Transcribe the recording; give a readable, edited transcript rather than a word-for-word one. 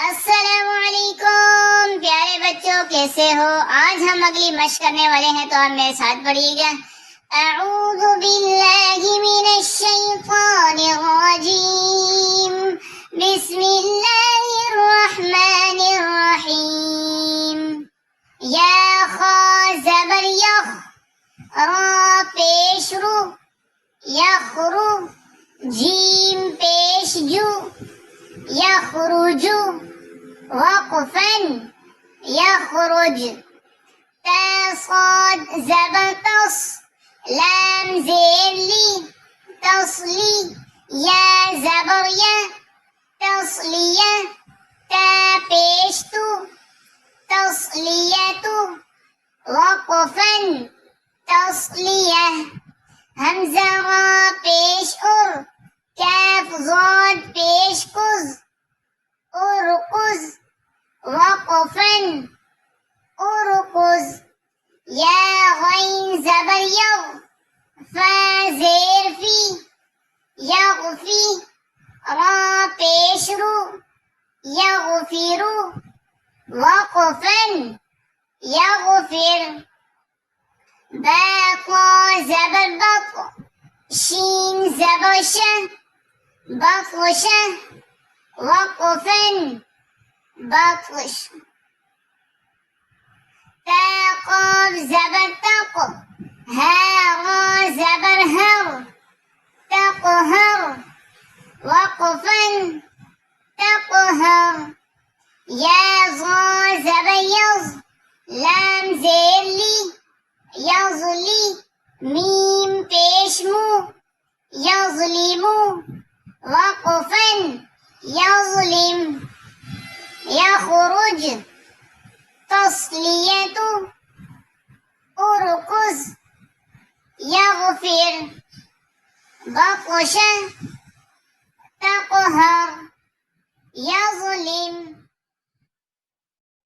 السلام علیکم پیارے بچوں، کیسے ہو؟ آج ہم اگلی مشق کرنے والے ہیں، تو آپ میرے ساتھ پڑھیے گا۔ اعوذ باللہ من الشیطان الرجیم، بسم اللہ الرحمن الرحیم۔ یا خا زبر یخ، را پیش رو، یخرو، جیم پیش جو، یخرجو، وقفاً یخرج، تا صاد زبر تص، لام زیر لی، تصلی، یا زبر یا، تصلیہ، تا پیش تو، تصلیتو، وقفاً تصلیہ، حمزہ را پیش ار، کاف ضاد پیش کز، ارکز، وقفاً ارکز، یا غین زبر یغ، فا زیر فی، یغفی، را پیش رو، یغفرو، وقفاً یغفر، با قا زبر بط، شین زبر ش، بطش، وقفاً بطش، تا قاف زبر تق، ها را زبر هر، تقهر، وقفاً تقهر، یا ظا زبر یظ، لام زیر لی، یظلی، میم پیش مو، یظلمو، وقفاً یظلم، یخرج، تصلیتو، ارکز، یغفر، بطش، تقهر، یظلم۔